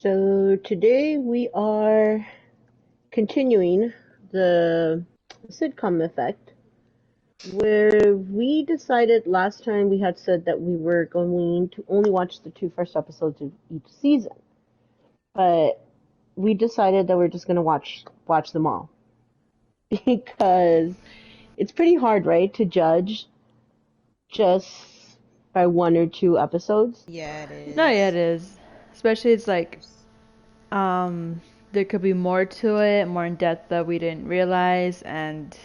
So today we are continuing the sitcom effect, where we decided last time we had said that we were going to only watch the two first episodes of each season, but we decided that we're just going to watch them all because it's pretty hard, right, to judge just by one or two episodes. Yeah, it No, yeah, it is. is. Especially it's like um there could be more to it, more in depth that we didn't realize, and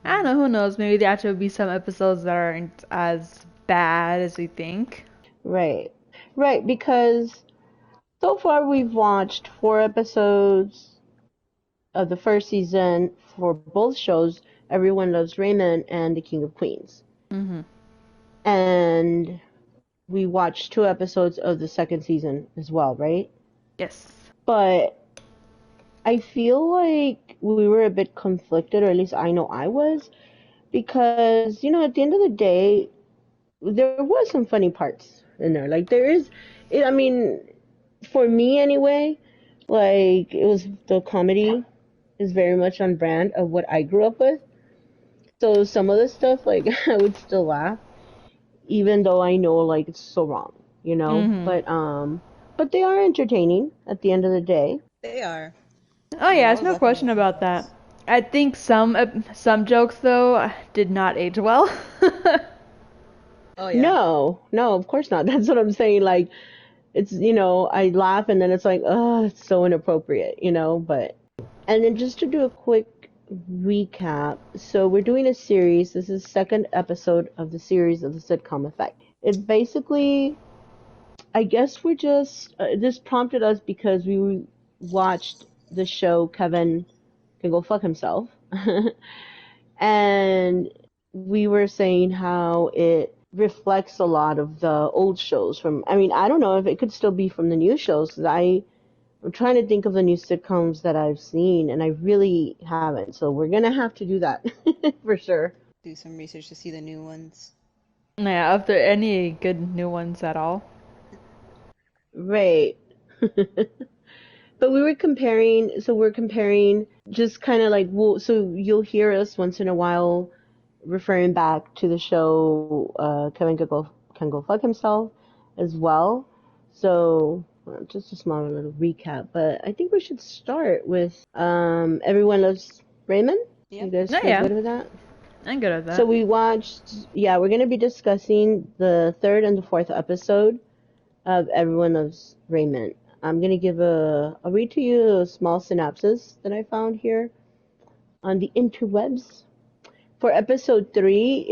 I don't Hmm. know, who knows, maybe there actually will be some episodes that aren't as bad as we think. Right. Right, because so far we've watched four episodes of the first season for both shows, Everyone Loves Raymond and The King of Queens. Mhm. And we watched two episodes of the second season as well, right? Yes. But I feel like we were a bit conflicted, or at least I know I was, because, at the end of the day, there was some funny parts in there. Like, there is, I mean, for me anyway, like, it was the comedy is very much on brand of what I grew up with. So some of the stuff, like, I would still laugh, even though I know, like, it's so wrong, you know? Mhm. But they are entertaining at the end of the day. They are. Oh Yeah, yeah, I there's was no laughing at question some about that. parts. I think some jokes though did not age well. Oh yeah. No, of course not. That's what I'm saying. Like, it's, I laugh and then it's like, oh, it's so inappropriate, but, and then just to do a quick recap. So we're doing a series. This is the second episode of the series of the sitcom effect. It's basically, I guess we're just, this prompted us because we watched the show Kevin Can Go Fuck Himself. And we were saying how it reflects a lot of the old shows from, I mean, I don't know if it could still be from the new shows, 'cause I'm trying to think of the new sitcoms that I've seen, and I really haven't. So we're gonna have to do that for sure. Do some research to see the new ones. Yeah, if there are any good new ones at all. Right. But we were comparing, so we're comparing just kind of like, well, so you'll hear us once in a while referring back to the show Kevin can go fuck himself as well. So just a small little recap, but I think we should start with Everyone Loves Raymond. You Yep. guys No, feel yeah, good with that? I'm good at So that. we watched, yeah, we're gonna be discussing the third and the fourth episode of Everyone Loves Raymond. I'm gonna give I'll read to you a small synopsis that I found here on the interwebs. For episode three,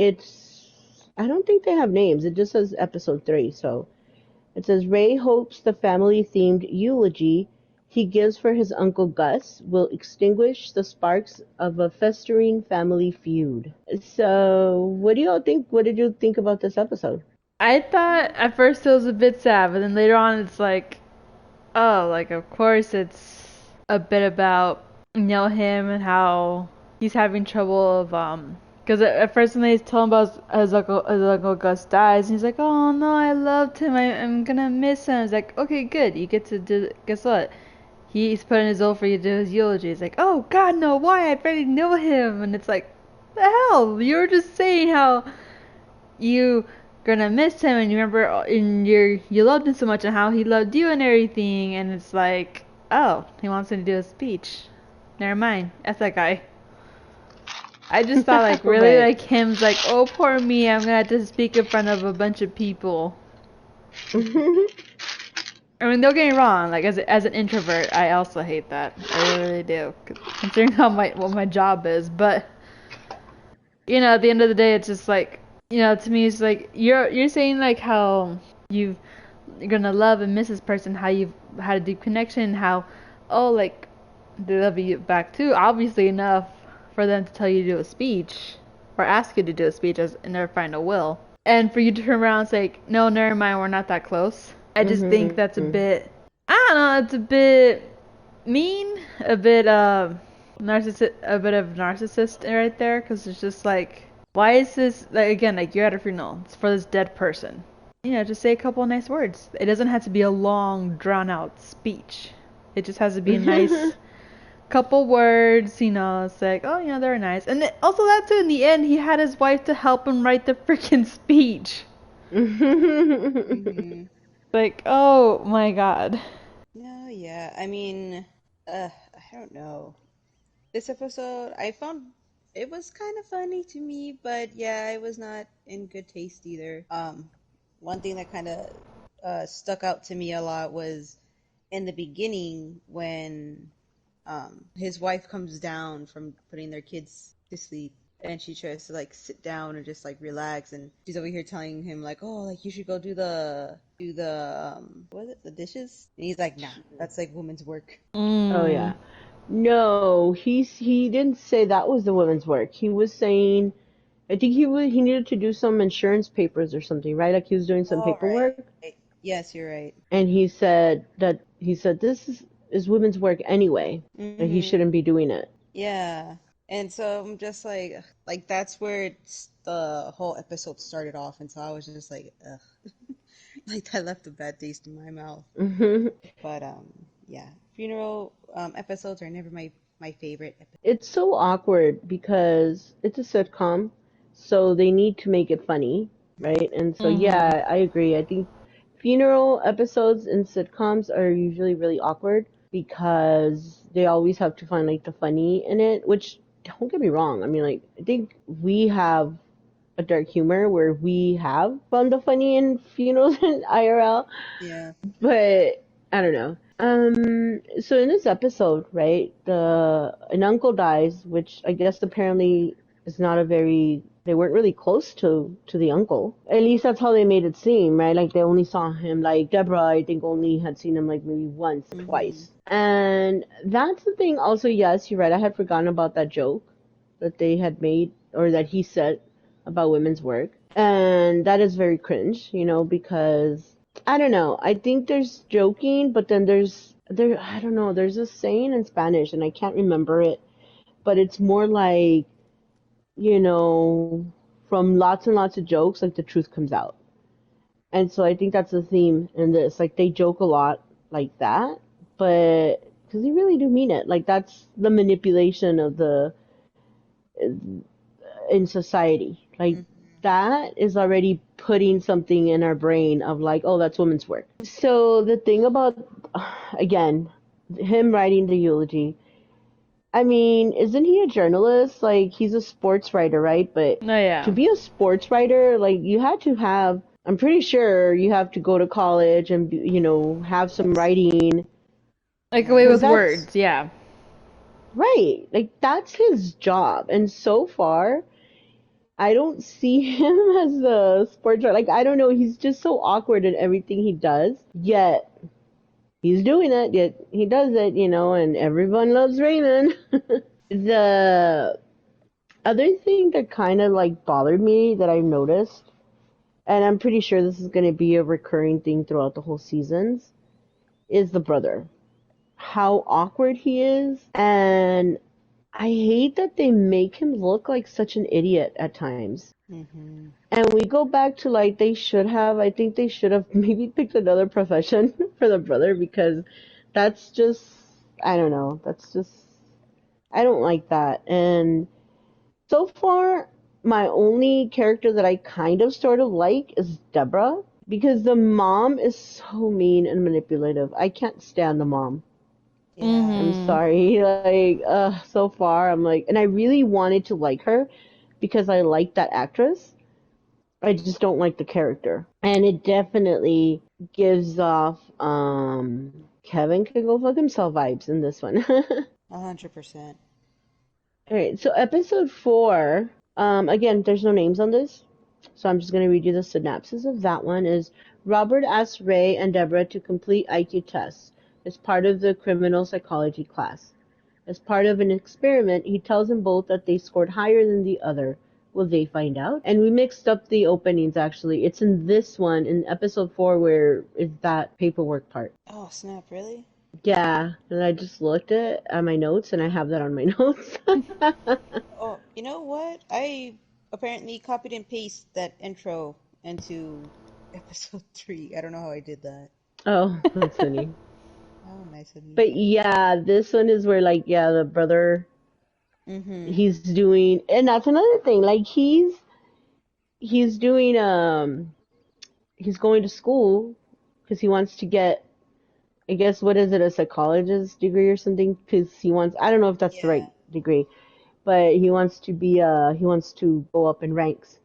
I don't think they have names. It just says episode three. So it says Ray hopes the family themed eulogy he gives for his uncle Gus will extinguish the sparks of a festering family feud. So what do y'all think? What did you think about this episode? I thought at first it was a bit sad, but then later on it's like, oh, like of course it's a bit about him and how he's having trouble of because at first when they told him about his uncle Gus dies, and he's like, oh no, I loved him, I'm gonna miss him. It's like, okay, good, you get to do. Guess what? He's putting his oath for you to do his eulogy. It's like, oh God, no, why? I barely know him, and it's like, the hell, you were just saying how you gonna miss him, and you remember in you loved him so much and how he loved you and everything, and it's like, oh, he wants me to do a speech. Never mind, that's that guy. I just thought like really Right. like him's like, oh poor me, I'm gonna have to speak in front of a bunch of people. I mean, don't get me wrong, like as an introvert, I also hate that. I really do, considering how what my job is. But at the end of the day, it's just like, to me, it's like you're saying like how you're gonna love and miss this person, how you've had a deep connection, how like they love you back too, obviously enough for them to tell you to do a speech or ask you to do a speech as in their final will, and for you to turn around and say, no, never mind, we're not that close. I just think that's a Mhm. bit, I don't know, it's a bit mean, a bit narcissist, a bit of narcissist right there, because it's just like, why is this, like, again, like, you're at a funeral, it's for this dead person, just say a couple of nice words. It doesn't have to be a long, drawn out speech. It just has to be a nice couple words, it's like, oh, they're nice. And also that too, in the end, he had his wife to help him write the freaking speech. Mm-hmm. Like, oh my god. No, yeah. I mean, I don't know. This episode, I found it was kind of funny to me, but yeah, it was not in good taste either. One thing that kind of stuck out to me a lot was in the beginning when his wife comes down from putting their kids to sleep, and she tries to like sit down and just like relax, and she's over here telling him like, oh, like you should go do the what was it, the dishes, and he's like, nah, that's like woman's work. Oh yeah. No, he didn't say that was the woman's work. He was saying, I think he needed to do some insurance papers or something, right? Like he was doing some All right. paperwork, Yes, you're right. and he said this is women's work anyway, and he Mm-hmm. shouldn't be doing it. Yeah. And so I'm just like that's where the whole episode started off, and so I was just like, ugh, like that left a bad taste in my mouth. Hmm. But yeah, funeral episodes are never my favorite. It's so awkward because it's a sitcom, so they need to make it funny, right? And so yeah, I agree. I think funeral episodes in sitcoms are usually really awkward because they always have to find like the funny in it, which don't get me wrong. I mean, like I think we have a dark humor where we have found the funny in funerals and IRL, Yeah. but I don't know. So in this episode, right, an uncle dies, which I guess apparently is not a very they weren't really close to the uncle. At least that's how they made it seem, right? Like they only saw him like Deborah, I think only had seen him like maybe once, Mm-hmm. twice. And that's the thing also, yes, you're right. I had forgotten about that joke that they had made or that he said about women's work. And that is very cringe, because I don't know. I think there's joking, but then I don't know, there's a saying in Spanish and I can't remember it, but it's more like, you know, from lots and lots of jokes, like the truth comes out. And so I think that's the theme in this. Like they joke a lot like that, but because they really do mean it. Like that's the manipulation of the in society. Like Mm-hmm. that is already putting something in our brain of like, oh, that's women's work. So the thing about, again, him writing the eulogy, I mean, isn't he a journalist? Like he's a sports writer, right? But No, to yeah. be a sports writer, like you had to have, I'm pretty sure you have to go to college and, have some Yes. writing. Like a way Right. Because with that's, words, yeah. right. Like that's his job. And so far, I don't see him as the sports writer. Like I don't know, he's just so awkward in everything he does. Yet he's doing it. Yet he does it, and everyone loves Raymond. The other thing that kind of like bothered me that I've noticed, and I'm pretty sure this is going to be a recurring thing throughout the whole seasons, is the brother. How awkward he is, and I hate that they make him look like such an idiot at times. Mm-hmm. And we go back to like I think they should have maybe picked another profession for the brother because that's just, I don't know, I don't like that. And so far, my only character that I kind of sort of like is Deborah because the mom is so mean and manipulative. I can't stand the mom. Yeah. I'm sorry. Like, so far, I'm like, and I really wanted to like her because I like that actress. I just don't like the character. And it definitely gives off Kevin can go fuck himself vibes in this one. 100%. Alright, so episode 4, again, there's no names on this, so I'm just gonna read you the synopsis of that one is Robert asks Ray and Deborah to complete IQ tests as part of the criminal psychology class. As part of an experiment, he tells them both that they scored higher than the other. Will they find out? And we mixed up the openings actually. It's in this one, in episode 4, where is that paperwork part. Oh, snap, really? Yeah, and I just looked at my notes and I have that on my notes. Oh, you know what? I apparently copied and pasted that intro into episode 3. I don't know how I did that. Oh, that's funny. Oh, nice of me. But yeah, this one is where like yeah, the brother Mm-hmm. he's doing, and that's another thing. Like he's doing he's going to school because he wants to get, I guess, what is it, a psychologist degree or something? Because he wants, I don't know if that's the right Yeah. degree, but he wants to be he wants to go up in ranks.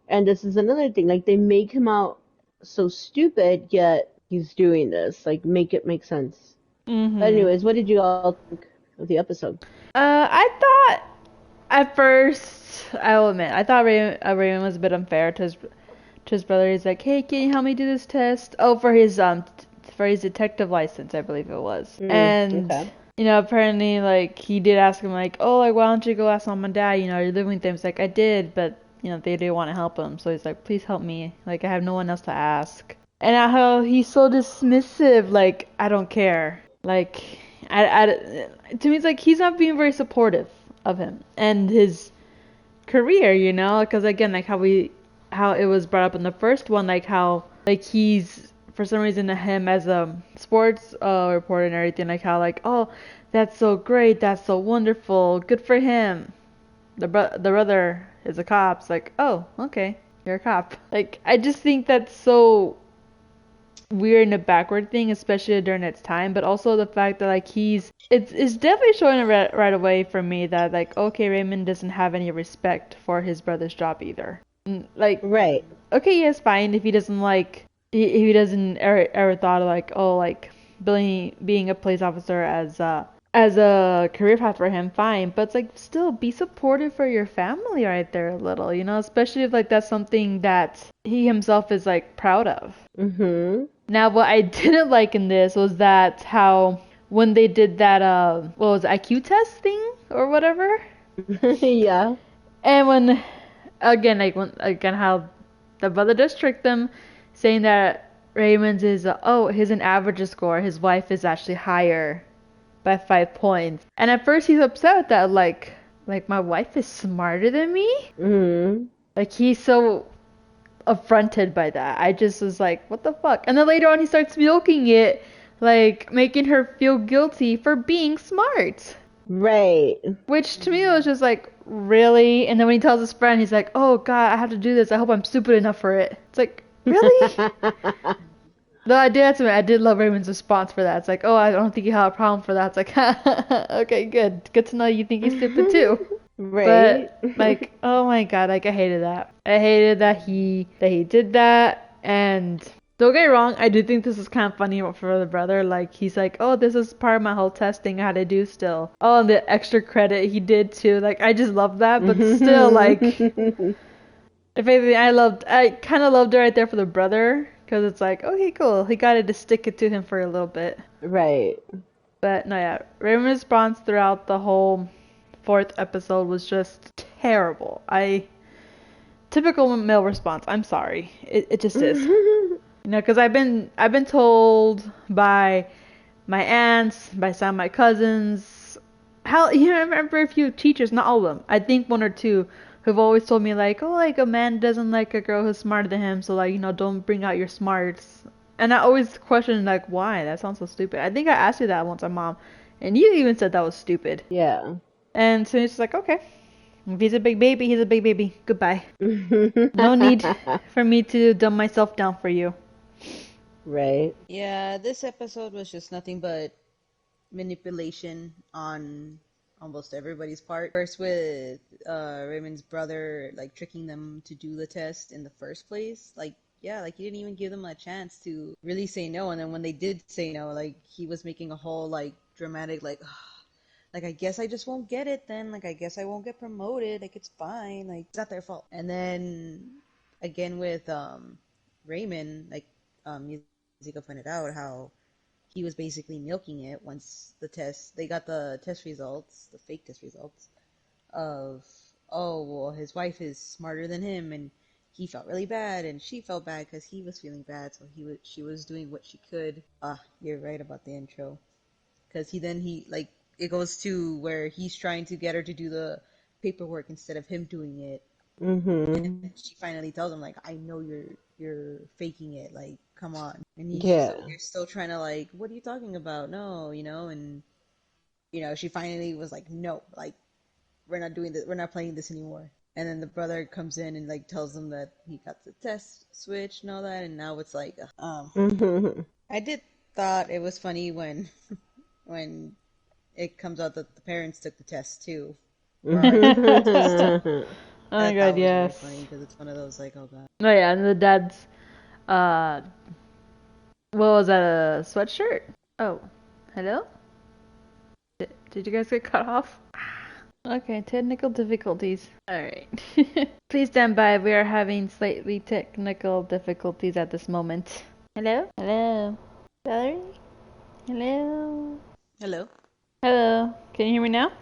And this is another thing, like they make him out so stupid, yet he's doing this. Like make it make sense. But Mhm. anyways, what did you all think of the episode? I thought at first, I will admit, I thought Raymond was a bit unfair to his brother. He's like, "Hey, can you help me do this test?" Oh, for his detective license, I believe it was. And Okay. apparently, like he did ask him, like, "Oh, like why don't you go ask mom and dad? You're living with them." He's like, "I did, but they didn't want to help him." So he's like, "Please help me. Like I have no one else to ask." And how he's so dismissive, like I don't care. Like to me, it's like he's not being very supportive of him and his career, because again, like how it was brought up in the first one, like how like he's for some reason him as a sports reporter and everything, like how like, oh, that's so great, that's so wonderful, good for him. The brother is a cop. It's like, oh, okay, you're a cop. Like I just think that's so weird and a backward thing, especially during its time, but also the fact that like it's definitely showing right away for me that like, okay, Raymond doesn't have any respect for his brother's job either. Like, Right. okay, yeah, it's fine if he doesn't like if he doesn't ever thought of like, oh, like being a police officer as a career path for him, fine, but it's like still be supportive for your family right there a little, especially if like that's something that he himself is like proud of. Mm-hmm. Now, what I didn't like in this was that how when they did that, what was it, IQ test thing or whatever, Yeah. and when again how the brother just tricked them, saying that Raymond's is his an average score, his wife is actually higher by 5 points, and at first he's upset with that, like my wife is smarter than me, Mm-hmm. like he's so affronted by that. I just was like, what the fuck? And then later on, he starts milking it, like making her feel guilty for being smart. Right. Which to me Mm-hmm. was just like, really? And then when he tells his friend, he's like, oh god, I have to do this. I hope I'm stupid enough for it. It's like, really? Though I did love Raymond's response for that. It's like, oh, I don't think you have a problem for that. It's like, okay, good. Good to know you think he's stupid too. Right. But like, oh my god, like I hated that. I hated that he did that. And don't get me wrong, I do think this is kind of funny for the brother. Like he's like, oh, this is part of my whole testing I had to do still. Oh, and the extra credit he did too. Like I just love that. But still, like, if anything, I kind of loved it right there for the brother, because it's like, okay, cool. He got to stick it to him for a little bit. Right. But no, yeah, Raymond's response throughout the whole fourth episode was just terrible. Typical male response. I'm sorry. It just is. Because I've been told by my aunts, by some of my cousins, how I remember a few teachers, not all of them. I think one or two who've always told me like, oh, like a man doesn't like a girl who's smarter than him, so like don't bring out your smarts. And I always question like, why? That sounds so stupid. I think I asked you that once, Mom, and you even said that was stupid. Yeah. And so it's like, okay, if he's a big baby, he's a big baby. Goodbye. No need for me to dumb myself down for you. Right. Yeah, this episode was just nothing but manipulation on almost everybody's part. First with Raymond's brother, like tricking them to do the test in the first place. Like, yeah, like he didn't even give them a chance to really say no. And then when they did say no, like he was making a whole like dramatic like I guess I just won't get it then. Like I guess I won't get promoted. Like it's fine. Like it's not their fault. And then again with Raymond, like Zika pointed out how he was basically milking it once they got the test results, the fake test results of, oh, well, his wife is smarter than him, and he felt really bad, and she felt bad because he was feeling bad, so she was doing what she could. You're right about the intro, because he like it goes to where he's trying to get her to do the paperwork instead of him doing it, Mhm. and she finally tells him like, I know you're faking it. Like, come on. And he's just Yeah. over here still trying to like, what are you talking about? No, and she finally was like, no, like we're not doing this. We're not playing this anymore. And then the brother comes in and like tells them that he got the test switch and all that. And now it's like, I did thought it was funny when when it comes out that the parents took the test too, or are taking the test. Oh my That god, was really yes. funny because it's one of those like, oh god. Oh yeah, and the dad's, uh, what was that, a sweatshirt? Oh, hello? Did you guys get cut off? Okay, technical difficulties. Alright. Please stand by, we are having slightly technical difficulties at this moment. Hello? Hello? Valerie? Hello? Hello. Hello? Can you hear me now?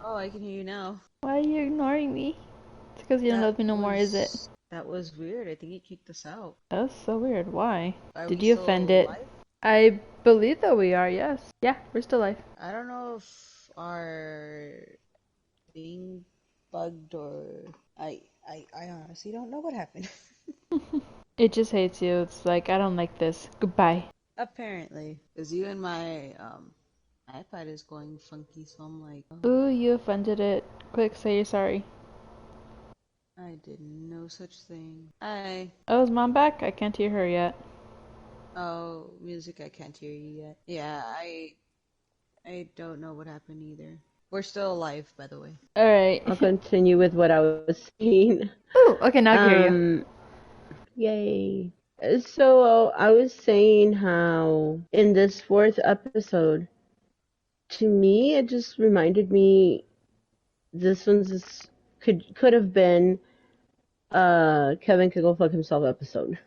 Oh, I can hear you now. Why are you ignoring me? It's because you don't love me no more, is it? That was weird. I think it kicked us out. That's so weird. Why? Are Did we you still offend it? live? I believe that we are, yes. Yeah, we're still live. I don't know if our being bugged or I honestly don't know what happened. It just hates you. It's like, I don't like this. Goodbye. Apparently, because even my iPad is going funky, so I'm like, oh, Ooh, you offended it. Quick, say you're sorry. I did no such thing. Hi. Oh, is mom back? I can't hear her yet. Oh, music, I can't hear you yet. Yeah, I don't know what happened either. We're still alive, by the way. Alright. I'll continue with what I was saying. Ooh, okay, now I can hear you. Yay. So I was saying how in this fourth episode, to me, it just reminded me this could have been Kevin could go fuck himself episode.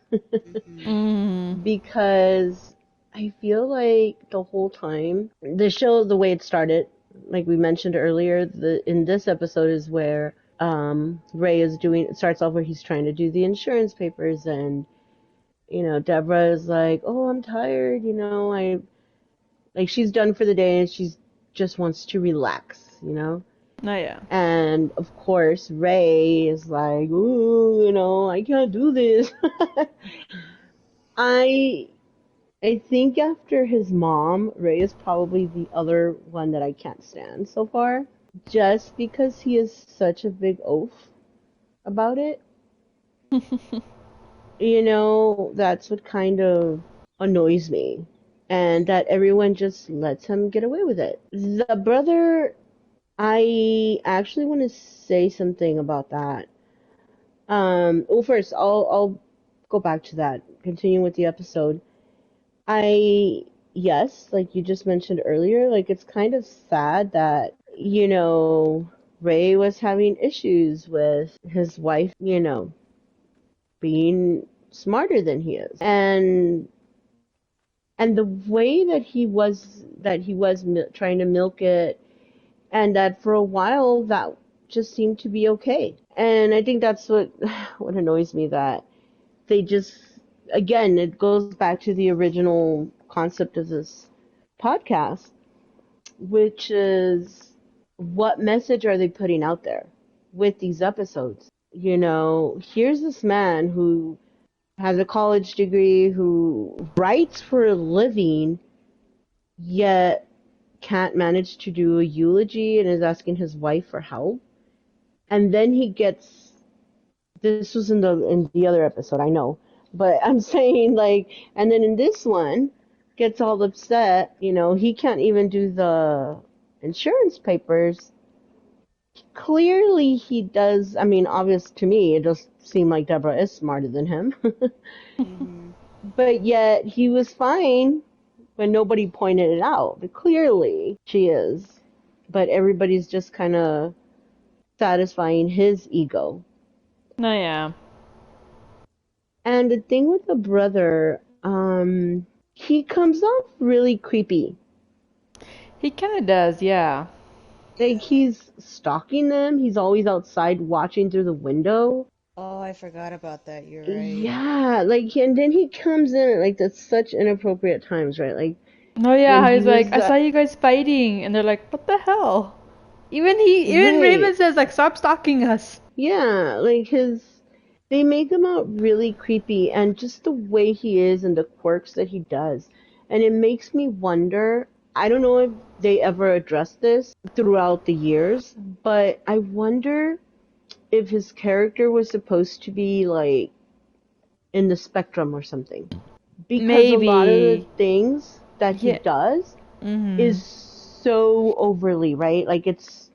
Because I feel like the whole time the show, the way it started, like we mentioned earlier, in this episode is where Ray starts off where he's trying to do the insurance papers, and Deborah is like, oh, I'm tired, like she's done for the day and she's just wants to relax. Oh yeah. And of course Ray is like, ooh, I can't do this. I think after his mom, Ray is probably the other one that I can't stand so far, just because he is such a big oaf about it. That's what kind of annoys me. And that everyone just lets him get away with it. The brother, I actually want to say something about that. Well, first, I'll go back to that. Continue with the episode. Yes, like you just mentioned earlier, like it's kind of sad that, Ray was having issues with his wife, being smarter than he is. And the way that he was trying to milk it, and that for a while that just seemed to be okay. And I think that's what annoys me, that they just, again, it goes back to the original concept of this podcast, which is, what message are they putting out there with these episodes? Here's this man who has a college degree, who writes for a living, yet can't manage to do a eulogy and is asking his wife for help. And then this was in the other episode, I know, but I'm saying, like, and then in this one gets all upset, he can't even do the insurance papers. Clearly he does. I mean, obvious to me, it does seem like Deborah is smarter than him. But yet he was fine when nobody pointed it out. But clearly she is. But everybody's just kind of satisfying his ego. Oh yeah. And the thing with the brother, he comes off really creepy. He kind of does, yeah. Like, he's stalking them. He's always outside watching through the window. Oh, I forgot about that. You're right. Yeah, like, and then he comes in at, like, that's such inappropriate times, right? Like, Oh yeah, when he's he like, was, I saw you guys fighting, and they're like, what the hell? Even Right. Raymond says, like, stop stalking us. Yeah, like, They make him out really creepy, and just the way he is and the quirks that he does. And it makes me wonder, I don't know if they ever addressed this throughout the years, but I wonder if his character was supposed to be like in the spectrum or something. Because a lot of the Maybe. things that he Yeah. does Mhm. is so overly, right? Like it's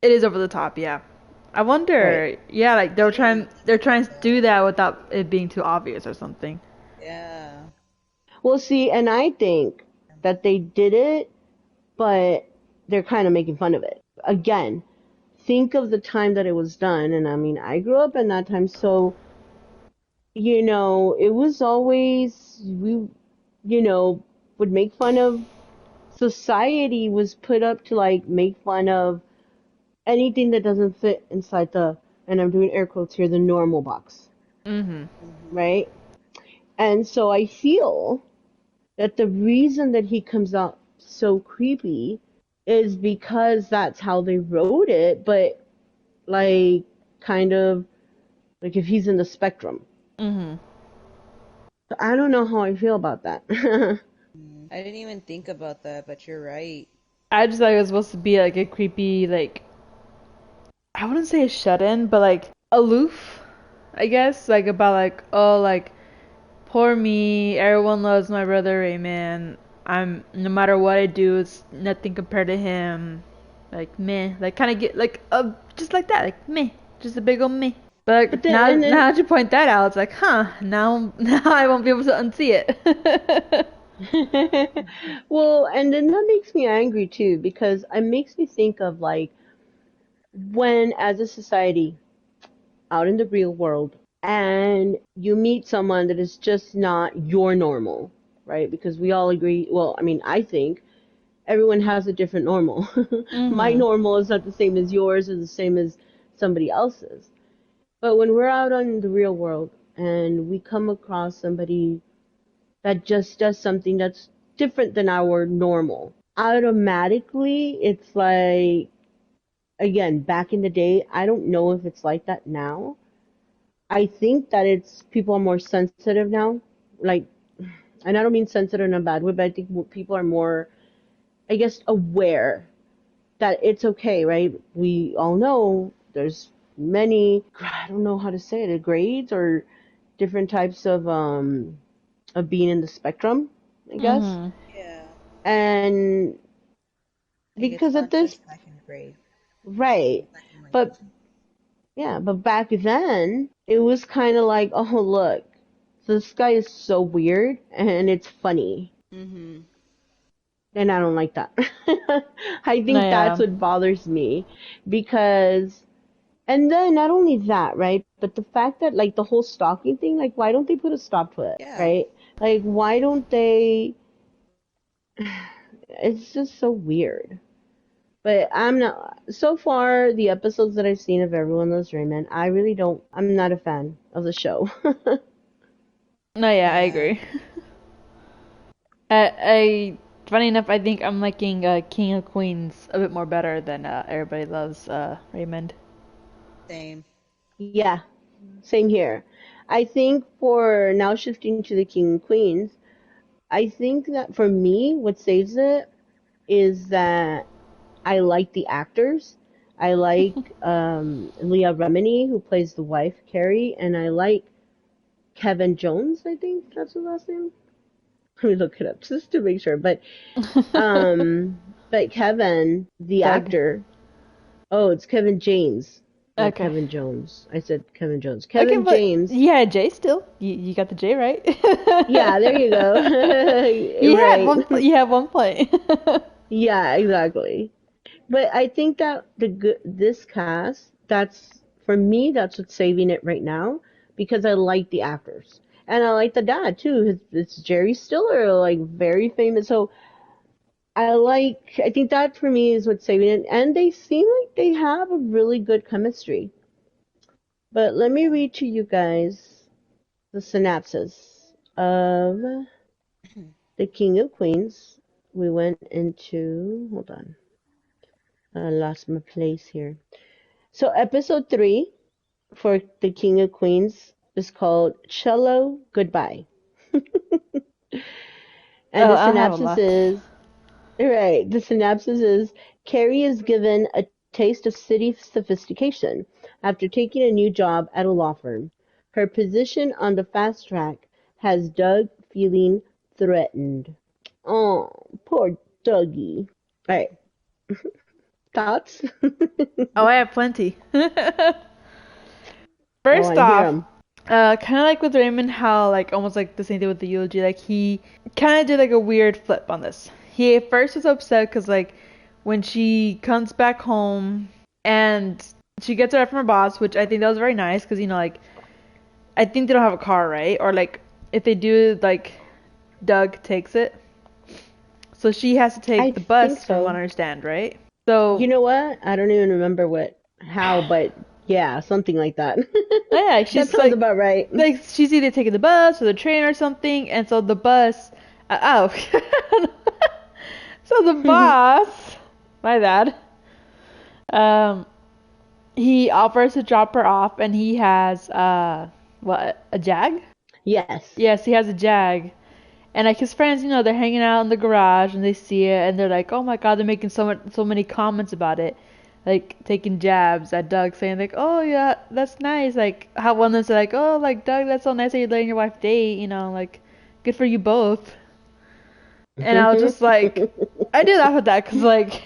It is over the top, yeah. I right. wonder, yeah, like Seems they're like trying to do that without it being too obvious or something. yeah. Well, see, and I think that they did it, but they're kind of making fun of it. Again, think of the time that it was done, and I mean, I grew up in that time, so it was always we, you know, would make fun of society was put up to like make fun of anything that doesn't fit inside the, and I'm doing air quotes here, the normal box, Mhm. Hmm. right? And so I feel that the reason that he comes out so creepy is because that's how they wrote it, but like kind of like if he's in the spectrum. Mhm. So I don't know how I feel about that. I didn't even think about that, but you're right. I just thought it was supposed to be like a creepy, like I wouldn't say a shut-in, but like aloof, I guess, like about like oh like poor me, everyone loves my brother Raymond. I'm no matter what I do, it's nothing compared to him. Like meh, like kind of get like just like that, like meh, just a big old meh. But But then now and then now that you point that out, it's like huh, now I won't be able to unsee it. well, and then that makes me angry too because it makes me think of like when as a society out in the real world and you meet someone that is just not your normal, right? Because we all agree, well, I mean, I think everyone has a different normal. My Mhm. normal is not the same as yours or the same as somebody else's. But when we're out on the real world and we come across somebody that just does something that's different than our normal, automatically it's like, again, back in the day, I don't know if it's like that now. I think that it's people are more sensitive now. Like, and I don't mean sensitive in a bad way, but I think people are more, I guess, aware that it's okay, right? We all know there's many, I don't know how to say it, grades or different types of being in the spectrum, I guess. Mhm. Yeah. And Like it's because of not this, just black and gray, right. black and white. But yeah, but back then it was kind of like, oh look, this guy is so weird and it's funny. Mm-hmm. And I don't like that. I No, think that's yeah. what bothers me because, and then not only that, right? But the fact that like the whole stalking thing, like why don't they put a stop to it, Yeah. right? Like why don't they? It's just so weird. But I'm not. So far, the episodes that I've seen of Everyone Loves Raymond, I really don't. I'm not a fan of the show. No, yeah, I Yeah. agree. I funny enough, I think I'm liking King of Queens a bit more better than Everybody Loves Raymond. Same. Yeah, same here. I think for now shifting to the King and Queens, I think that for me, what saves it is that I like the actors. I like Leah Remini, who plays the wife, Carrie, and I like Kevin Jones, I think that's his last name. Let me look it up just to make sure. Um, but Kevin, the Doug. actor, oh, it's Kevin James, not Okay. Kevin Jones. I said Kevin Jones. Okay, Kevin but James. you had J still. You got the J right. Yeah, there you go. Right. You had one point. Yeah, exactly. But I think that this cast, that's for me, that's what's saving it right now because I like the actors and I like the dad too. It's Jerry Stiller, like very famous. So I think that for me is what's saving it. And they seem like they have a really good chemistry. But let me read to you guys the synopsis of The King of Queens. We went into, hold on, I lost my place here. So episode 3, for the King of Queens is called Cello Goodbye. And Oh, the I have a synopsis lot. is right. The synopsis is Carrie is given a taste of city sophistication after taking a new job at a law firm. Her position on the fast track has Doug feeling threatened. Oh, poor Dougie. All right, thoughts? Oh, I have plenty. I First want to hear off, them. kind of like with Raymond, how like almost like the same thing with the eulogy. Like he kind of did like a weird flip on this. He at first was upset because like when she comes back home and she gets a ride from her boss, which I think that was very nice because like I think they don't have a car, right? Or like if they do, like Doug takes it, so she has to take I the think bus from what I so. understand, right? So You know what? I don't even remember how, but yeah, something like that. yeah, That she's sounds about right. like she's either taking the bus or the train or something, and so the bus, so the boss, my bad, um, he offers to drop her off, and he has what, a Jag? Yes. Yes, he has a Jag. And like his friends, they're hanging out in the garage and they see it and they're like, "Oh my God!" They're making so many comments about it, like taking jabs at Doug, saying like, "Oh yeah, that's nice." Like how one of them's like, "Oh, like Doug, that's so nice that you're letting your wife date. Like good for you both." And I was just like, I did laugh at that because like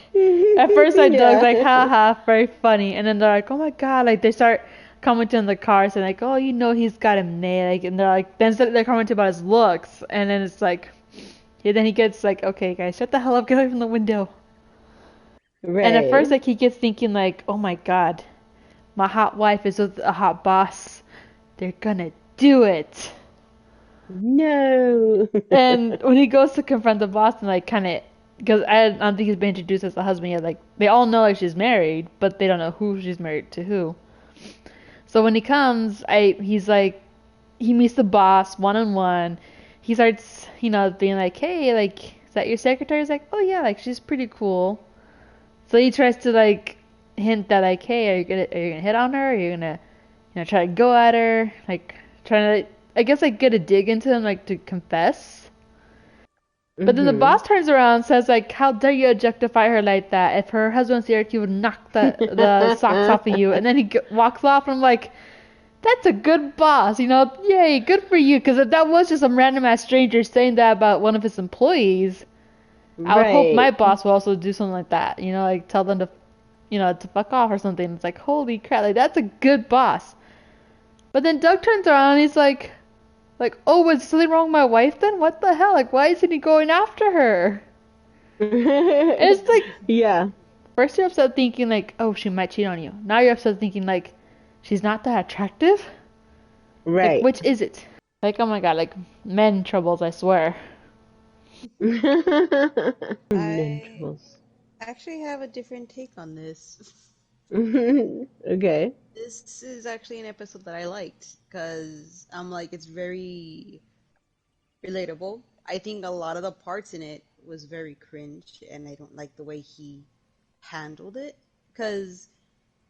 at first I Doug's Yeah. like, "Ha, very funny," and then they're like, "Oh my God!" Like they start commenting on the cars and like, "Oh, he's got him nailed," like, and they're like, then they're commenting about his looks, and then it's like. Yeah, then he gets like, okay, guys, shut the hell up, get away from the window. And at first, Right. like, he gets thinking, like, oh my God, my hot wife is with a hot boss. They're gonna do it. No. And when he goes to confront the boss, and, like, kind of, because I don't think he's been introduced as a husband yet, like, they all know, like, she's married, but they don't know who she's married to who. So when he comes, he's like, he meets the boss one on one. He starts, being like, hey, like, is that your secretary? He's like, oh yeah, like, she's pretty cool. So he tries to like hint that like, hey, are you gonna hit on her? Are you gonna try to go at her? Like trying to I guess like get a dig into him like to confess. But then the Mhm. boss turns around and says like, how dare you objectify her like that? If her husband's here, he would knock the socks off of you. And then he walks off and I'm like, that's a good boss, yay, good for you. Because if that was just some random ass stranger saying that about one of his employees, I would hope my Right. boss will also do something like that. Like tell them to to fuck off or something. It's like, holy crap, like that's a good boss. But then Doug turns around and he's oh, was something wrong with my wife then? What the hell? Like, why isn't he going after her? And it's like, Yeah. first you're upset thinking like, oh, she might cheat on you. Now you're upset thinking like, she's not that attractive? Like, Right. which is it? Like, oh my God, like, men troubles, I swear. Men I troubles. actually have a different take on this. Okay. This is actually an episode that I liked because I'm like, it's very relatable. I think a lot of the parts in it was very cringe, and I don't like the way he handled it. Because,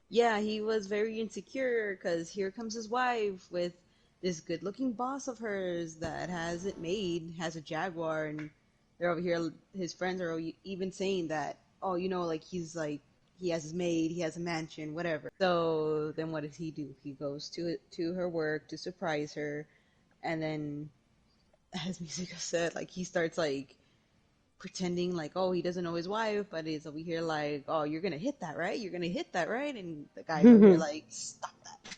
yeah, he was very insecure because here comes his wife with this good looking boss of hers that has it made, has a Jaguar, and they're over here, his friends are even saying that, oh, like like, he has his maid, he has a mansion, whatever. So then what does he do? He goes to her work to surprise her, and then, as Musica said, like, he starts, like, pretending like, oh, he doesn't know his wife, but he's over here like, oh, you're gonna hit that, right? You're gonna hit that, right? And the guy's over here like, stop that.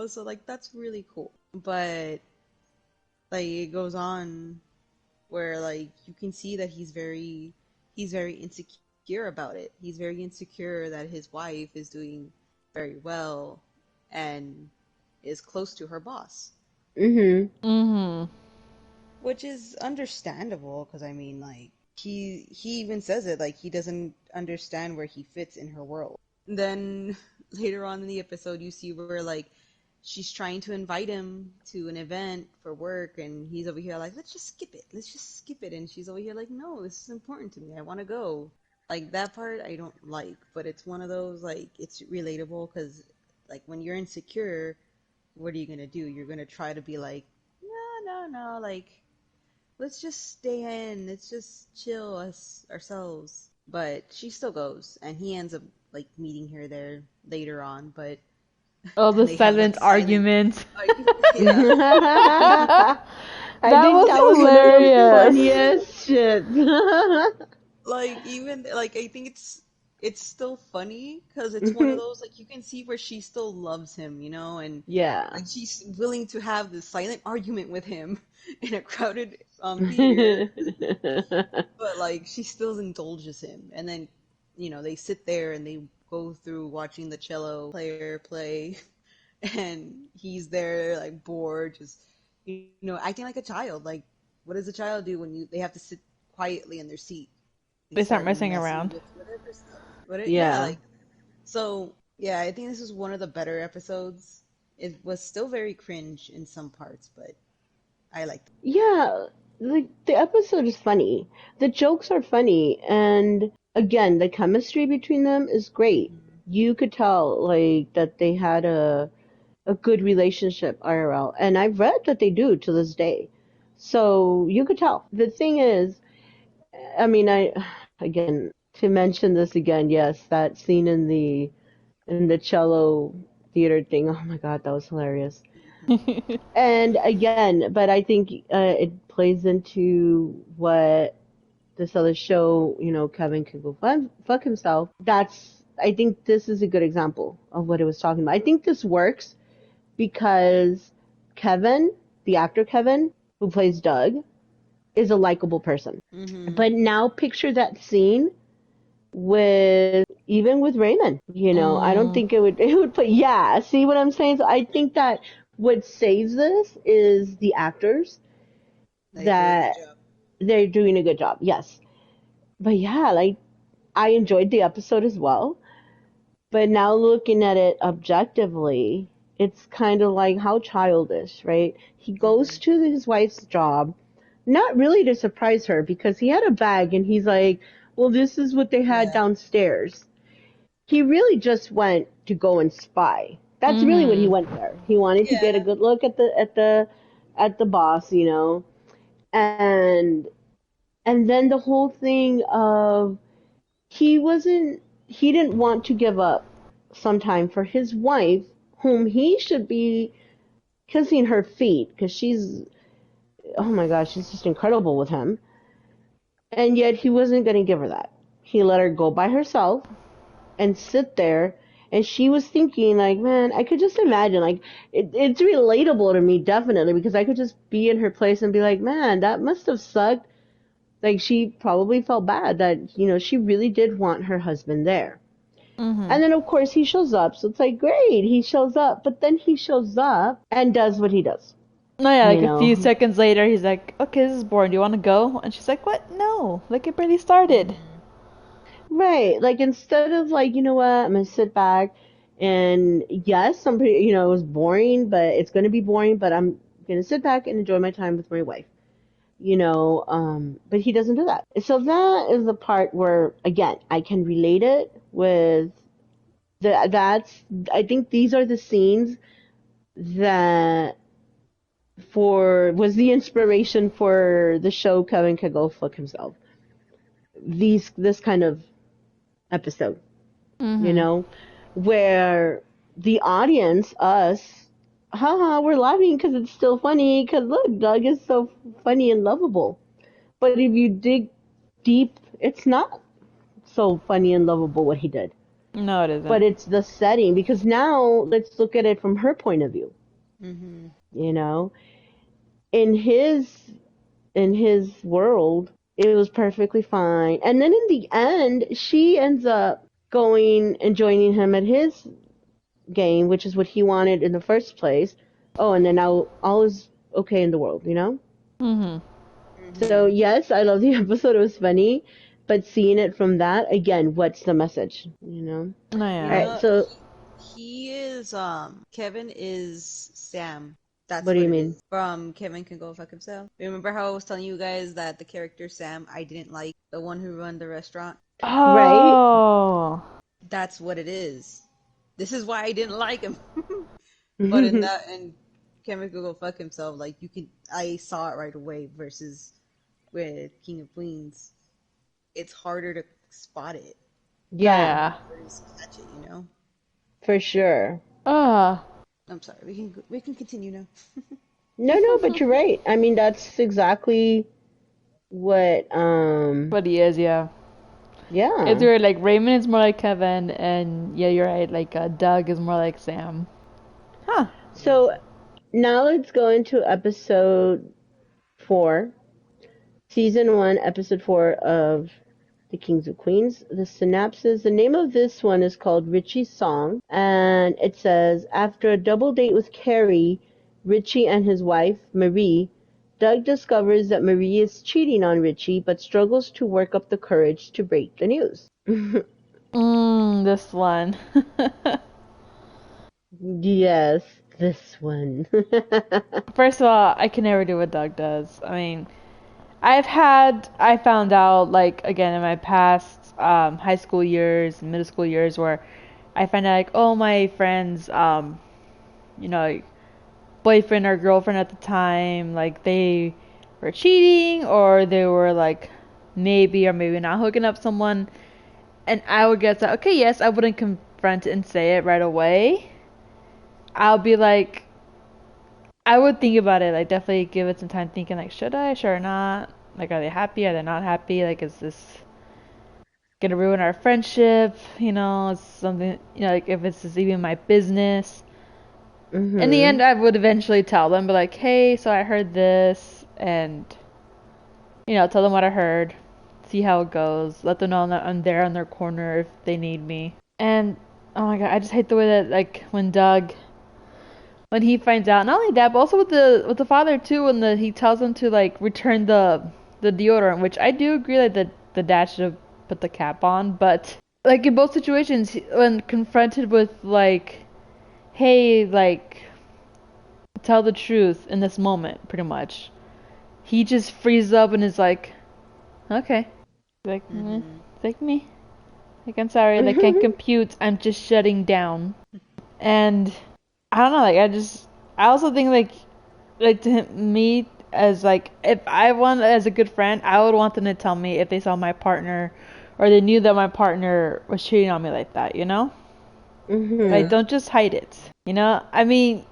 So like that's really cool. But like it goes on where like you can see that he's very insecure about it. He's very insecure that his wife is doing very well and is close to her boss, Mhm. Mm-hmm. which is understandable because I mean like he even says it like he doesn't understand where he fits in her world. Then later on in the episode you see where like she's trying to invite him to an event for work and he's over here like, let's just skip it, and she's over here like, no, this is important to me, I want to go. Like that part I don't like, but it's one of those like it's relatable because like when you're insecure, what are you gonna do? You're gonna try to be like, no, like let's just stay in, let's just chill us ourselves. But she still goes, and he ends up like meeting her there later on. But Oh, and the they have like silent silent arguments. argument. Yeah, I That think was that was one of the hilarious. funniest shit. like even like I think it's still funny because it's one of those like you can see where she still loves him, and Yeah. like she's willing to have this silent argument with him in a crowded theater, but like she still indulges him, and then they sit there and they go through watching the cello player play, and he's there like bored, just acting like a child. Like, what does a child do when they have to sit quietly in their seat? They They start start messing messing around. with whatever stuff. Yeah, Yeah. like so. Yeah, I think this is one of the better episodes. It was still very cringe in some parts, but I liked it. Yeah, like the episode is funny. The jokes are funny, and again, the chemistry between them is great. Mhm. You could tell like that they had a good relationship IRL, and I've read that they do to this day. So you could tell. The thing is, I mean, I again to mention this again, yes, that scene in the cello theater thing. Oh my God, that was hilarious. And again, but I think it plays into what this other show, Kevin can go fuck himself. I think this is a good example of what it was talking about. I think this works because Kevin, the actor Kevin, who plays Doug, is a likable person. Mhm. But now picture that scene even with Raymond, I don't Mm. think it would put, yeah, see what I'm saying? So I think that what saves this is the actors They did a good that job. they're doing a good job. Yes. But yeah, like I enjoyed the episode as well. But now looking at it objectively, it's kind of like how childish, right? He goes Mhm. to his wife's job, not really to surprise her because he had a bag and he's like, well, this is what they had Yeah. downstairs. He really just went to go and spy. That's really what he Mhm. went there. He wanted to get a Yeah. good look at the boss, and then the whole thing of he didn't want to give up some time for his wife, whom he should be kissing her feet because oh my gosh, she's just incredible with him. And yet he wasn't going to give her that. He let her go by herself and sit there, and she was thinking like, man, I could just imagine, like it's relatable to me definitely because I could just be in her place and be like, man, that must have sucked. Like she probably felt bad that she really did want her husband there. Mhm. And then of course he shows up, so it's like great, he shows up, but then he shows up and does what he does, No, yeah, you like a few know. seconds later, he's like, "Okay, this is boring. Do you want to go?" And she's like, "What? No, like it barely started." Mhm. Right, like instead of like, you know what, I'm gonna sit back and yes, it was boring, but it's gonna be boring, but I'm gonna sit back and enjoy my time with my wife, but he doesn't do that. So that is the part where, again, I can relate it with that's, I think these are the scenes that was the inspiration for the show Kevin Can Go Fuck Himself. This kind of episode, you Mhm. know, where the audience, us, haha, we're laughing because it's still funny. Because look, Doug is so funny and lovable. But if you dig deep, it's not so funny and lovable what he did. No, it But isn't. it's the setting because now let's look at it from her point of view. Mhm. You know, in his world, it was perfectly fine. And then in the end, she ends up going and joining him at his game, which is what he wanted in the first place. Oh, and then now all is okay in the world. Mhm. So Mhm. yes, I love the episode. It was funny, but seeing it from that again, what's the message? No, You All yeah. right. know, So he is Kevin is Sam. what That's do what you it mean? is. From Kevin Can Go Fuck Himself. Remember how I was telling you guys that the character Sam I didn't like, the one who run the restaurant? Right? Oh. That's what it is. this is why I didn't like him. But in Chemical Go Fuck Himself, like I saw it right away. Versus with King of Queens, it's harder to spot it, Yeah, Yeah. harder to catch it. for sure. Ah, I'm sorry. We can continue now. No, no, but you're right. I mean, that's exactly what, but he is, yeah. It's yeah. weird, like Raymond is more like Kevin, and yeah, you're right, like Doug is more like Sam. Huh. So now let's go into episode 4, season 1, episode 4 of The Kings of Queens. The synopsis, the name of this one is called Richie's Song, and it says, after a double date with Carrie, Richie and his wife, Marie, Doug discovers that Marie is cheating on Richie, but struggles to work up the courage to break the news. This one. Yes, this one. First of all, I can never do what Doug does. I mean, I found out, like, again, in my past high school years, middle school years, where I find out, like, oh, my friends, you know, like, boyfriend or girlfriend at the time, like, they were cheating, or they were, like, maybe or maybe not hooking up someone. And I would guess that, okay, yes, I wouldn't confront it and say it right away. I'll be like, I would think about it, like definitely give it some time thinking, like, should I, should I not? Like, are they happy? Are they not happy? Like, is this gonna ruin our friendship? It's something, like if it's just even my business. In the Mhm. end, I would eventually tell them, but like, hey, so I heard this, and tell them what I heard, see how it goes, let them know that I'm there on their corner if they need me. And oh my god, I just hate the way that, like, when he finds out, not only that, but also with the father too, when he tells him to, like, return the deodorant, which I do agree that the dad should have put the cap on, but like in both situations, when confronted with, like, hey, like, tell the truth in this moment, pretty much, he just freezes up and is like, okay, like, Mm-hmm. it's like me, like, I'm sorry, like, can't compute, I'm just shutting down. And I don't know, like, I also think, like to me, as, like, if I want, as a good friend, I would want them to tell me if they saw my partner or they knew that my partner was cheating on me like that, like, Mhm. Yeah. don't just hide it, I mean,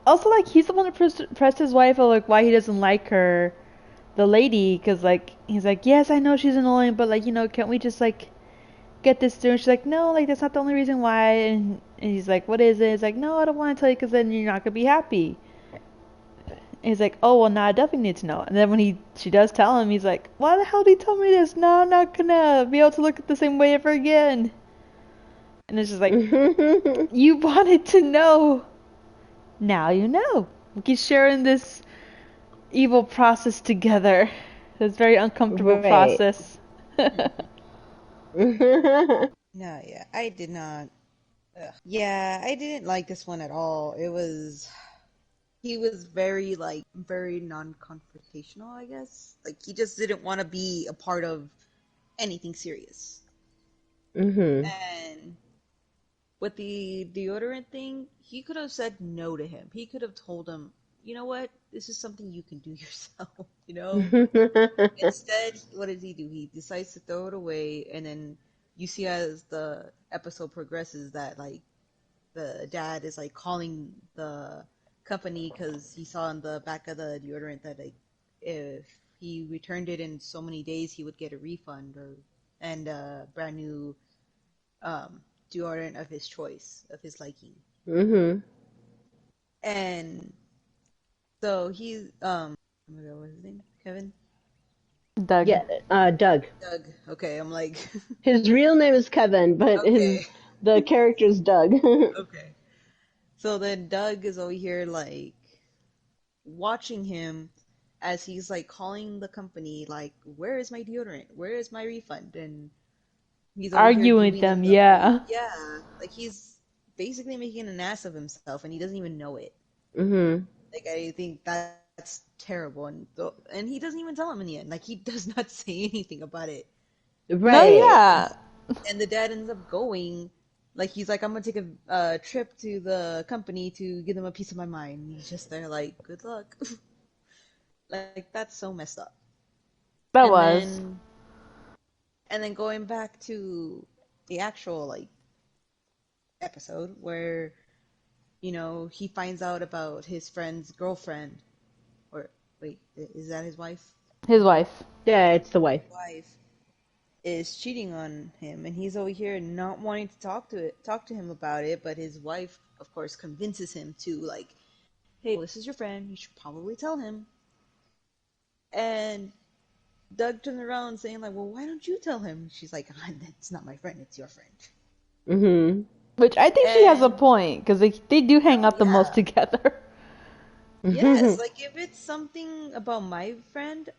also, like, he's the one who pressed his wife of, like, why he doesn't like her, the lady, because, like, he's like, yes, I know she's annoying, but, like, can't we just, like, get this through? And she's like, no, like, that's not the only reason why. And he's like, what is it? He's like, no, I don't want to tell you because then you're not gonna be happy. And he's like, oh, well, now I definitely need to know. And then when she does tell him, he's like, why the hell did he tell me this? No, I'm not gonna be able to look at the same way ever again. And it's just like, you wanted to know. Now you know. We keep sharing this evil process together. This very uncomfortable Right. process. No, yeah, I did not. Yeah, I didn't like this one at all. He was very non-confrontational, I guess. Like, he just didn't want to be a part of anything serious. Mhm. And with the deodorant thing, he could have said no to him. He could have told him, you know what, this is something you can do yourself, you know? Instead, what does he do? He decides to throw it away, and then you see as the episode progresses that, like, the dad is, like, calling the company because he saw in the back of the deodorant that, like, if he returned it in so many days, he would get a refund and a brand new um, deodorant of his choice, of his liking. Mhm. And so he's oh my god, what's his name? Kevin? Doug. Yeah, Doug. Doug. Okay, I'm like, His real name is Kevin, but okay, the character's Doug. okay. So then Doug is over here, like, watching him as he's, like, calling the company, like, where is my deodorant? Where is my refund? And he's over here Arguing with giving them them, the whole, yeah. yeah, like, he's basically making an ass of himself, and he doesn't even know it. Mhm. Like, I think that's terrible, and he doesn't even tell him in the end. Like, he does not say anything about it. No, Right. And yeah. and the dad ends up going Like he's like, I'm gonna take a trip to the company to give them a piece of my mind. He's just there like, good luck. Like that's so messed up. That And was. then and then going back to the actual like episode where he finds out about his friend's girlfriend, or wait, is that his wife? His wife. Yeah, it's the wife. Wife is cheating on him, and he's over here not wanting to talk to him about it, but his wife, of course, convinces him to like, hey, this is your friend, you should probably tell him. And Doug turns around saying like, well, why don't you tell him? She's like, it's not my friend, it's your friend. Mm-hmm. Which I think she has a And point, because they do hang oh out the most yeah, together. yes, like if it's something about my friend,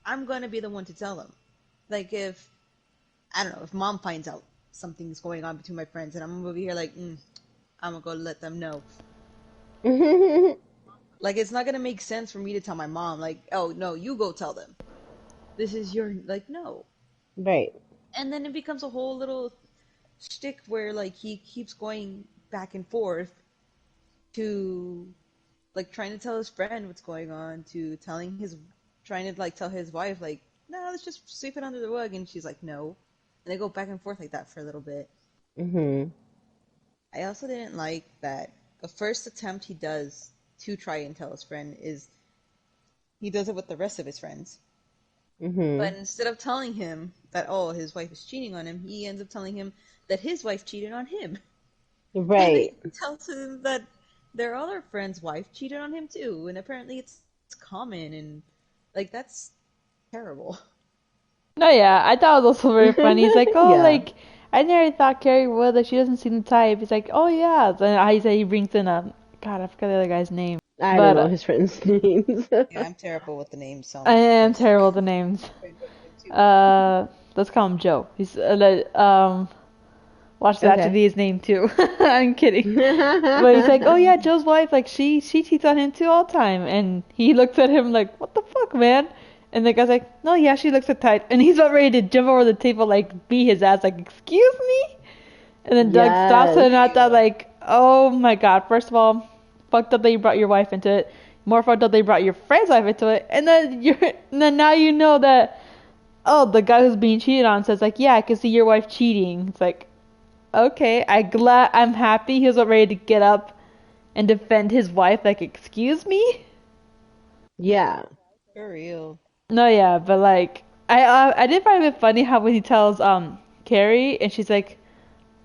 I'm gonna be the one to tell him. Like if I don't know, if mom finds out something's going on between my friends, and I'm over here like, I'm gonna go let them know. Like it's not gonna make sense for me to tell my mom like, oh no, you go tell them. This is your like no. Right. And then it becomes a whole little shtick where like he keeps going back and forth to like trying to tell his friend what's going on, to trying to like tell his wife like, no, let's just sweep it under the rug, and she's like, no. And they go back and forth like that for a little bit. Mm-hmm. I also didn't like that the first attempt he does to try and tell his friend is he does it with the rest of his friends. Mm-hmm. But instead of telling him that, oh, his wife is cheating on him, he ends up telling him that his wife cheated on him. And then Right. he tells him that their other friend's wife cheated on him too, and apparently it's common, and like that's terrible. No, yeah, I thought it was also very funny. He's like, oh, Yeah. like, I never thought Carrie would. Like, she doesn't seem the type. He's like, oh, yeah. And he said he brings in a, God, I forgot the other guy's name. I don't But know his friends' names. Yeah, I'm terrible with the names, so I am yes. terrible with the names. Too. Let's call him Joe. He's, watch that to Okay. be his name, too. I'm kidding. But he's like, oh, yeah, Joe's wife, like, she cheats on him, too, all the time. And he looks at him like, what the fuck, man? And the guy's like, no, yeah, she looks the type. And he's about ready to jump over the table, like, beat his ass, like, excuse me? And then Doug stops him, Yes. and I thought, like, oh my god, first of all, fucked up that you brought your wife into it. More fucked up that you brought your friend's wife into it. And then now you know that, oh, the guy who's being cheated on says, like, yeah, I can see your wife cheating. It's like, okay, I'm happy he was about ready to get up and defend his wife, like, excuse me? Yeah. For real. No, yeah, but like I did find it funny how when he tells Carrie and she's like,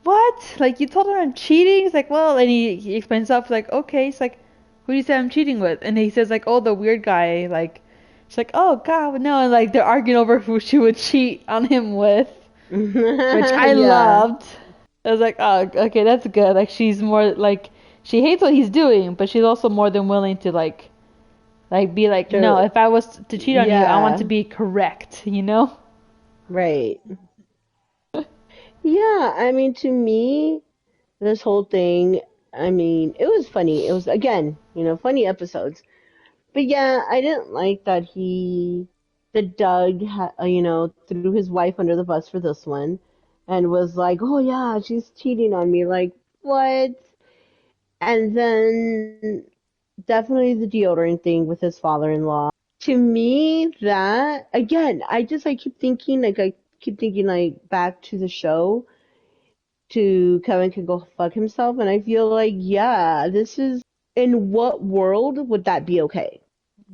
"What? Like you told her I'm cheating?" He's like, "Well," and he explains stuff like, "Okay." It's like, "Who do you say I'm cheating with?" And he says like, "Oh, the weird guy." Like, she's like, "Oh God, no!" And like they're arguing over who she would cheat on him with, which I Yeah. loved. I was like, "Oh, okay, that's good." Like she's more like she hates what he's doing, but she's also more than willing to like be like, no, So, if I was to cheat on you, I want to yeah. be correct, you know? Right. Yeah, I mean, to me, this whole thing, I mean, it was funny. It was, again, funny episodes. But yeah, I didn't like that Doug, threw his wife under the bus for this one and was like, oh yeah, she's cheating on me. Like, what? And then definitely the deodorant thing with his father-in-law. To me, that, again, I keep thinking, like, back to the show to Kevin can go fuck himself. And I feel like, yeah, in what world would that be okay?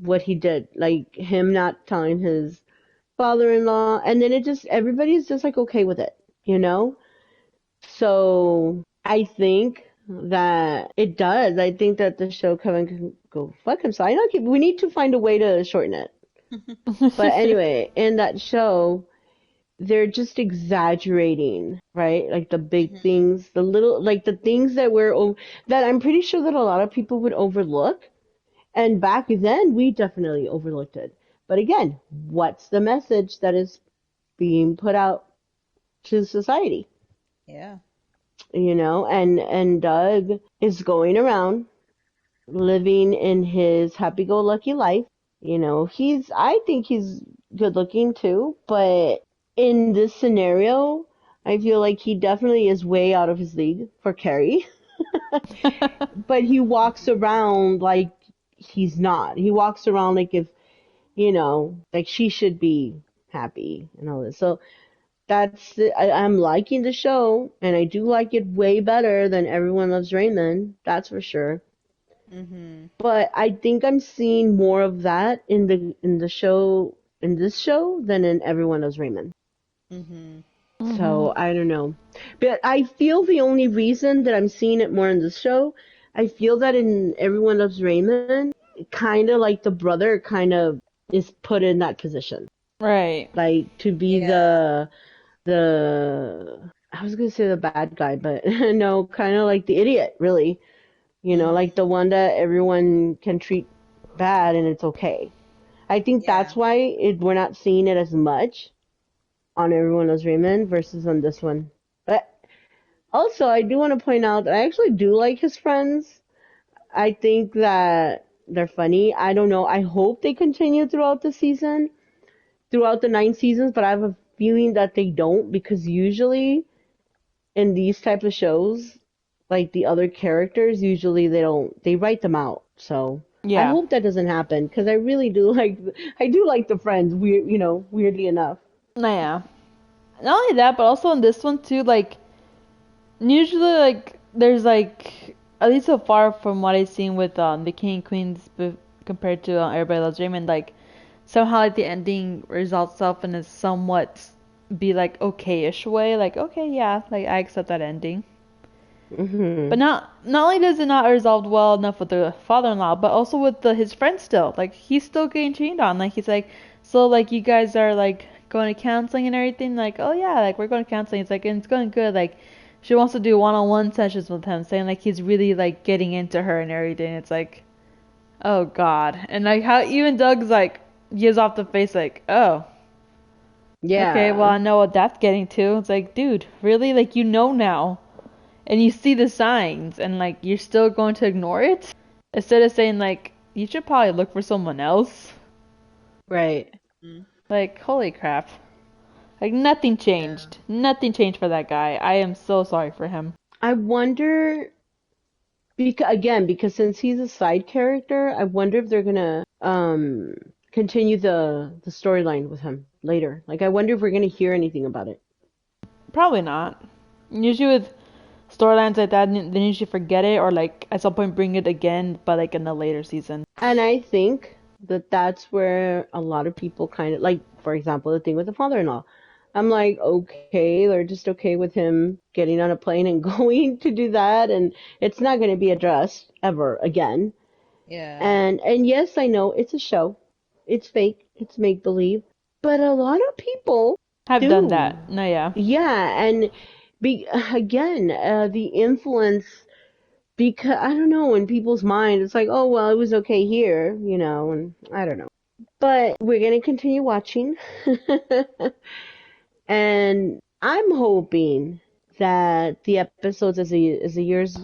What he did, like him not telling his father-in-law, and then everybody's just like okay with it, you know? So I think that it does. I think that the show Kevin can go fuck himself. I know we need to find a way to shorten it. But anyway, in that show, they're just exaggerating, right? Like the big Hmm. things, the little, like the things that I'm pretty sure that a lot of people would overlook. And back then, we definitely overlooked it. But again, what's the message that is being put out to society? Yeah. And Doug is going around living in his happy-go-lucky life. I think he's good looking too, but in this scenario, I feel like he definitely is way out of his league for Carrie, but he walks around like he's not. He walks around like if, like she should be happy and all this. So I'm liking the show, and I do like it way better than Everyone Loves Raymond. That's for sure. Mhm. But I think I'm seeing more of that in this show than in Everyone Loves Raymond. Mhm. Mhm. So I don't know. But I feel the only reason that I'm seeing it more in this show, I feel that in Everyone Loves Raymond, kind of like the brother kind of is put in that position. Right. Like to be Yeah. the I was gonna say the bad guy, but no, kind of like the idiot, really. Like Mhm. the one that everyone can treat bad and it's okay. I think Yeah. that's why we're not seeing it as much on Everyone Loves Raymond versus on this one. But also, I do want to point out that I actually do like his friends. I think that they're funny. I don't know. I hope they continue throughout the season, throughout the 9 seasons, but I have a feeling that they don't because usually in these type of shows, like the other characters, usually they write them out. So I Yeah. hope that doesn't happen because I do like the friends, weirdly enough. Yeah. Not only that, but also in this one too, like usually like there's like at least so far from what I've seen with the King and Queens compared to Everybody Loves Raymond, like somehow like the ending resolves itself in a somewhat be like okay-ish way, like okay, yeah, like I accept that ending. But Hmm. not only does it not resolve well enough with the father-in-law, but also with his friend still. Like he's still getting cheated on. Like he's like, so like you guys are like going to counseling and everything. Like oh yeah, like we're going to counseling. It's like and it's going good. Like she wants to do one-on-one sessions with him, saying like he's really like getting into her and everything. It's like oh god, and like how even Doug's like gives off the face like oh okay, well Yeah. I know what that's getting to. It's like dude, really like you know now and you see the signs and like you're still going to ignore it instead of saying like you should probably look for someone else. Right. Mhm. Like holy crap. Like nothing Yeah. changed. Nothing changed for that guy. I am so sorry for him. I wonder because since he's a side character, I wonder if they're gonna continue the storyline with him later. Like I wonder if we're gonna hear anything about it. Probably not. Usually with storylines like that, they usually forget it or like at some point bring it again, but like in a later season. And I think that that's where a lot of people kind of like, for example, the thing with the father-in-law. I'm like, okay, they're just okay with him getting on a plane and going to do that, and it's not going to be addressed ever again. Yeah. And yes, I know it's a show. It's fake. It's make believe. But a lot of people Have done do. that. No, yeah. Yeah, and again, the influence because I don't know, in people's mind, it's like, oh well, it was okay here, and I don't know. But we're gonna continue watching, and I'm hoping that the episodes as the years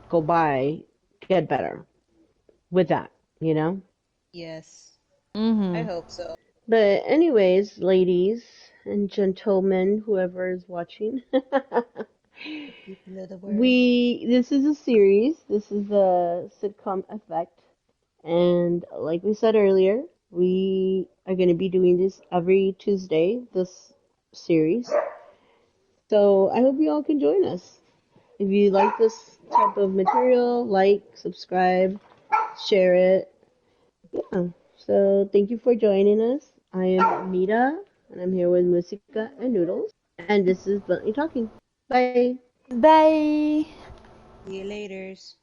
go by get better with that, you know. Yes. I Mhm. hope so. But anyways, ladies and gentlemen, whoever is watching, The people of the world. we this is a series. This is a sitcom effect. And like we said earlier, we are going to be doing this every Tuesday, this series. So I hope you all can join us. If you like this type of material, like, subscribe, share it. Yeah. So thank you for joining us. I am Mita, and I'm here with Musica and Noodles. And this is Bluntly Talking. Bye. Bye. See you laters.